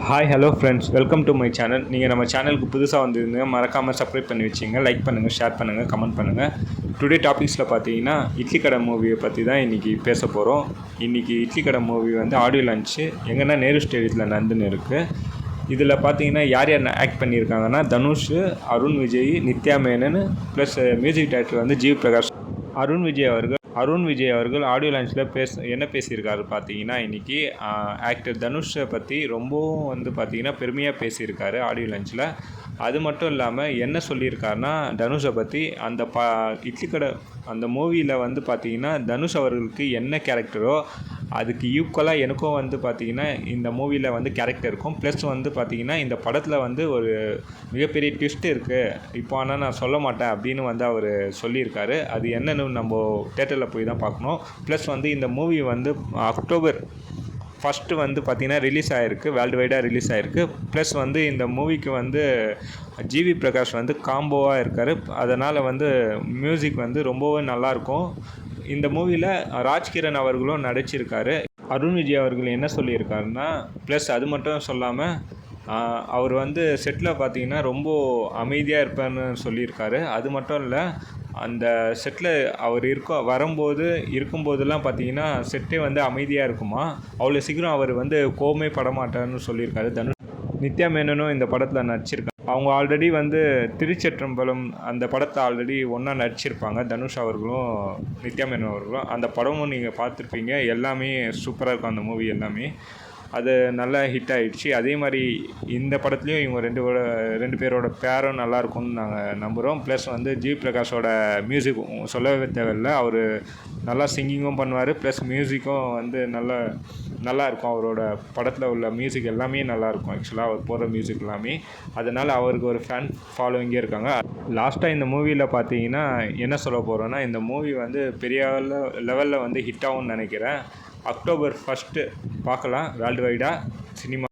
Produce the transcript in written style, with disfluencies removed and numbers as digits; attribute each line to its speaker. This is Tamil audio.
Speaker 1: Hi hello friends, welcome to my channel. நீங்கள் நம்ம சேனலுக்கு புதுசாக வந்திருந்தீங்க, மறக்காமல் சப்ஸ்கிரைப் பண்ணி வச்சிங்க. லைக் பண்ணுங்கள், ஷேர் பண்ணுங்கள், கமெண்ட் பண்ணுங்கள். டுடே டாபிக்ஸில் பார்த்தீங்கன்னா இட்லி கடை மூவியை பற்றி தான் இன்றைக்கி பேச போகிறோம். இன்றைக்கி இட்லி கடை மூவி வந்து ஆடியோ லான்ச்சு எங்கன்னா நேரு ஸ்டேடியத்தில் நடந்துன்னு இருக்குது. இதில் பார்த்தீங்கன்னா யார் யார் ஆக்ட் பண்ணியிருக்காங்கன்னா Dhanush, Arun Vijay, Nithya Menon plus music director வந்து ஜி பிரகாஷ். அருண் விஜய் அவர்கள் ஆடியோ லான்ச்சில் என்ன பேசியிருக்காரு பார்த்தீங்கன்னா, இன்றைக்கி ஆக்டர் தனுஷை பற்றி ரொம்பவும் வந்து பார்த்திங்கன்னா பெருமையாக பேசியிருக்காரு ஆடியோ லான்ச்சில். அது மட்டும் இல்லாமல் என்ன சொல்லியிருக்காருன்னா, தனுஷை பற்றி அந்த இட்லி கடை அந்த மூவியில் வந்து பார்த்திங்கன்னா தனுஷ் அவர்களுக்கு என்ன கேரக்டரோ அதுக்கு ஈக்குவலாக எனக்கும் வந்து பார்த்திங்கன்னா இந்த மூவியில் வந்து கேரக்டர் இருக்கும். ப்ளஸ் வந்து பார்த்திங்கன்னா இந்த படத்தில் வந்து ஒரு மிகப்பெரிய ட்விஸ்ட் இருக்குது, இப்போ ஆனால் நான் சொல்ல மாட்டேன் அப்படின்னு வந்து அவர் சொல்லியிருக்காரு. அது என்னென்னு நம்ம தேட்டரில் போய் தான் பார்க்கணும். ப்ளஸ் வந்து இந்த மூவி வந்து அக்டோபர் ஃபஸ்ட்டு வந்து பார்த்திங்கன்னா ரிலீஸ் ஆகிருக்கு, வேர்ல்டு வைடாக ரிலீஸ் ஆகிருக்கு. ப்ளஸ் வந்து இந்த மூவிக்கு வந்து ஜிவி பிரகாஷ் வந்து காம்போவாக இருக்கார். அதனால் வந்து மியூசிக் வந்து ரொம்பவே நல்லாயிருக்கும். இந்த மூவியில் ராஜ்கிரண் அவர்களும் நடிச்சிருக்காரு. அருண் விஜய் அவர்கள் என்ன சொல்லியிருக்காருன்னா, ப்ளஸ் அது மட்டும் சொல்லாமல் அவர் வந்து செட்டில் பார்த்திங்கன்னா ரொம்ப அமைதியாக இருப்பார்னு சொல்லியிருக்காரு. அது மட்டும் இல்லை, அந்த செட்டில் அவர் இருக்கும்போதெல்லாம் பார்த்திங்கன்னா செட்டே வந்து அமைதியாக இருக்குமா. அவ்வளோ சீக்கிரம் அவர் வந்து கோவமே படமாட்டார்னு சொல்லியிருக்காரு தனுஷ். நித்யா மேனனும் இந்த படத்தில் நடிச்சிருக்காங்க. அவங்க ஆல்ரெடி வந்து திருச்சிற்றம்பலம் அந்த படத்தை ஆல்ரெடி ஒன்றா நடிச்சிருப்பாங்க, தனுஷ் அவர்களும் நித்யா மேனன் அவர்களும். அந்த படமும் நீங்கள் பார்த்துருப்பீங்க. எல்லாமே சூப்பராக இருக்கும் அந்த மூவி எல்லாமே. அது நல்லா ஹிட் ஆகிடுச்சு. அதே மாதிரி இந்த படத்துலேயும் இவங்க ரெண்டு பேரோட பேரும் நல்லாயிருக்கும்னு நாங்கள் நம்புகிறோம். ப்ளஸ் வந்து ஜி பிரகாஷோட மியூசிக் சொல்லவே தேவையில்லை, அவர் நல்லா சிங்கிங்கும் பண்ணுவார். ப்ளஸ் மியூசிக்கும் வந்து நல்லா இருக்கும். அவரோட படத்தில் உள்ள மியூசிக் எல்லாமே நல்லாயிருக்கும். ஆக்சுவலாக அவர் போடுற மியூசிக் எல்லாமே. அதனால் அவருக்கு ஒரு ஃபேன் ஃபாலோவிங்கே இருக்காங்க. லாஸ்ட்டாக இந்த மூவியில் பார்த்தீங்கன்னா என்ன சொல்ல போகிறோன்னா, இந்த மூவி வந்து பெரிய லெவலில் வந்து ஹிட் ஆகும்னு நினைக்கிறேன். அக்டோபர் 1 பார்க்கலாம் வேர்ல்டு வைடாக சினிமா.